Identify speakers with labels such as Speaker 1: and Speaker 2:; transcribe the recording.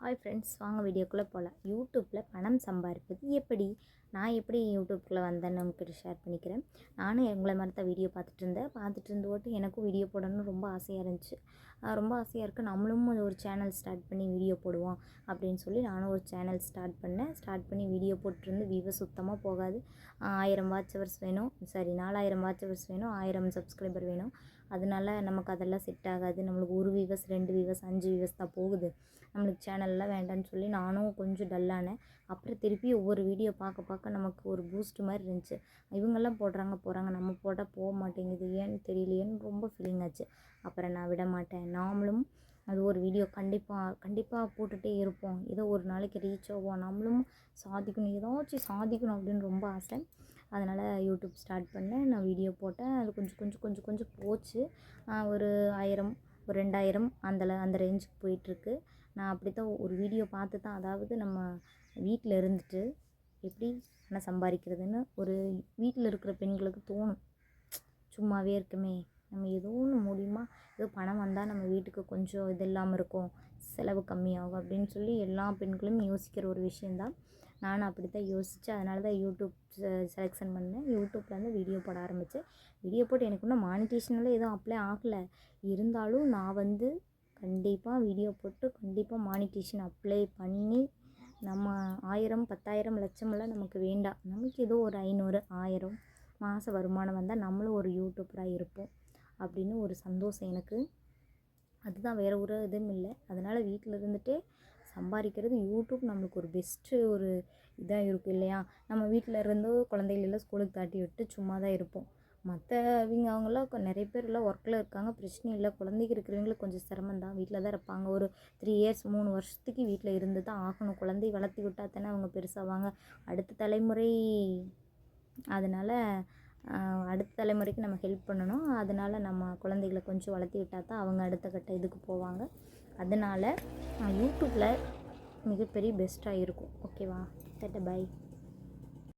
Speaker 1: Hi friends, வாங்க வீடியோக்குள்ளே போகலாம். யூடியூப்பில் பணம் சம்பாதிப்பது எப்படி? நான் எப்படி யூடியூப்குள்ளே வந்தேன்னு உங்ககிட்ட ஷேர் பண்ணிக்கிறேன். நானும் உங்களை மாதிரி தான் வீடியோ பார்த்துட்டு இருந்தோட்டு எனக்கும் வீடியோ போடணும்னு ரொம்ப ஆசையாக இருந்துச்சு. ரொம்ப ஆசையாக இருக்குது, நம்மளும் ஒரு சேனல் ஸ்டார்ட் பண்ணி வீடியோ போடுவோம் அப்படின்னு சொல்லி நானும் ஒரு சேனல் ஸ்டார்ட் பண்ணி வீடியோ போட்டிருந்து வியூவர்ஸ் சுத்தமாக போகாது. 1000 வாட்ச் ஹவர்ஸ் வேணும், 4000 வாட்ச் ஹவர்ஸ் வேணும், 1000 சப்ஸ்கிரைபர் வேணும். அதனால நமக்கு அதெல்லாம் செட் ஆகாது. நம்மளுக்கு 1 வியூவர்ஸ், 2 வியூவர்ஸ், 5 வியூவர்ஸ் தான் போகுது. நம்மளுக்கு சேனல்லாம் வேண்டான்னு சொல்லி நானும் கொஞ்சம் டல்லானேன். அப்புறம் திருப்பி ஒவ்வொரு வீடியோ பார்க்க நமக்கு ஒரு பூஸ்ட் மாதிரி இருந்துச்சு. இவங்கெல்லாம் போகிறாங்க, நம்ம போட்டால் போக மாட்டேங்குது, ஏன்னு தெரியலையேன்னு ரொம்ப ஃபீலிங் ஆச்சு. அப்புறம் நான் விட மாட்டேன், நாமளும் அது ஒரு வீடியோ கண்டிப்பாக போட்டுகிட்டே இருப்போம். ஏதோ ஒரு நாளைக்கு ரீச் ஆகும், நம்மளும் சாதிக்கணும், ஏதாச்சும் சாதிக்கணும் அப்படின்னு ரொம்ப ஆசை. அதனால் யூடியூப் ஸ்டார்ட் பண்ணேன். நான் வீடியோ போட்டேன். அது கொஞ்சம் போச்சு. ஒரு 1000, ஒரு 2000 அந்த ரேஞ்சுக்கு போயிட்டுருக்கு. நான் அப்படி தான் ஒரு வீடியோ பார்த்து தான், அதாவது நம்ம வீட்டில் இருந்துட்டு எப்படி பணம் சம்பாதிக்கிறதுன்னு ஒரு வீட்டில் இருக்கிற பெண்களுக்கு தோணும். சும்மாவே இருக்குமே, நம்ம ஏதோ ஒன்று மூலியமா ஏதோ பணம் வந்தால் நம்ம வீட்டுக்கு கொஞ்சம் இது இல்லாமல் இருக்கும், செலவு கம்மியாகும் அப்படின்னு சொல்லி எல்லா பெண்களும் யோசிக்கிற ஒரு விஷயந்தான். நானும் அப்படி தான் யோசித்தேன். அதனால தான் யூடியூப் செலெக்ஷன் பண்ணேன். யூடியூப்பில் வந்து வீடியோ போட ஆரம்பித்தேன். வீடியோ போட்டு எனக்கு இன்னும் மானிட்டேஷனெலாம் எதுவும் அப்ளை ஆகலை. இருந்தாலும் நான் வந்து கண்டிப்பாக வீடியோ போட்டு கண்டிப்பாக மானிட்டேஷன் அப்ளை பண்ணி நம்ம 1000, 10,000, லட்சமெல்லாம் நமக்கு வேண்டாம். நமக்கு ஏதோ ஒரு 500, 1000 மாத வருமானம் வந்தால் நம்மளும் ஒரு யூடியூபராக இருப்போம் அப்படின்னு ஒரு சந்தோஷம் எனக்கு. அதுதான், வேறு ஒரு இதுவும் இல்லை. அதனால் வீட்டில் இருந்துகிட்டே சம்பாதிக்கிறது யூடியூப் நம்மளுக்கு ஒரு பெஸ்ட்டு ஒரு இதாக இருக்கும் இல்லையா? நம்ம வீட்டில் இருந்து குழந்தைகளெல்லாம் ஸ்கூலுக்கு தாட்டி விட்டு சும்மா தான் இருப்போம். அவங்களாம் நிறைய பேர் எல்லாம் ஒர்க்கில் இருக்காங்க, பிரச்சனை இல்லை. குழந்தைங்க இருக்கிறவங்களுக்கு கொஞ்சம் சிரமம் தான், வீட்டில் தான் இருப்பாங்க. ஒரு 3 இயர்ஸ் 3 வருஷத்துக்கு வீட்டில் இருந்து தான் ஆகணும். குழந்தைய வளர்த்தி விட்டால் தானே அவங்க பெருசாவாங்க, அடுத்த தலைமுறை. அதனால் அடுத்த தலைமுறைக்கு நம்ம ஹெல்ப் பண்ணணும். அதனால் நம்ம குழந்தைகளை கொஞ்சம் வளர்த்தி விட்டால் தான் அவங்க அடுத்த கட்ட இதுக்கு போவாங்க. அதனால் யூடியூப்பில் மிகப்பெரிய பெஸ்ட்டாக இருக்கும். ஓகேவா? பை.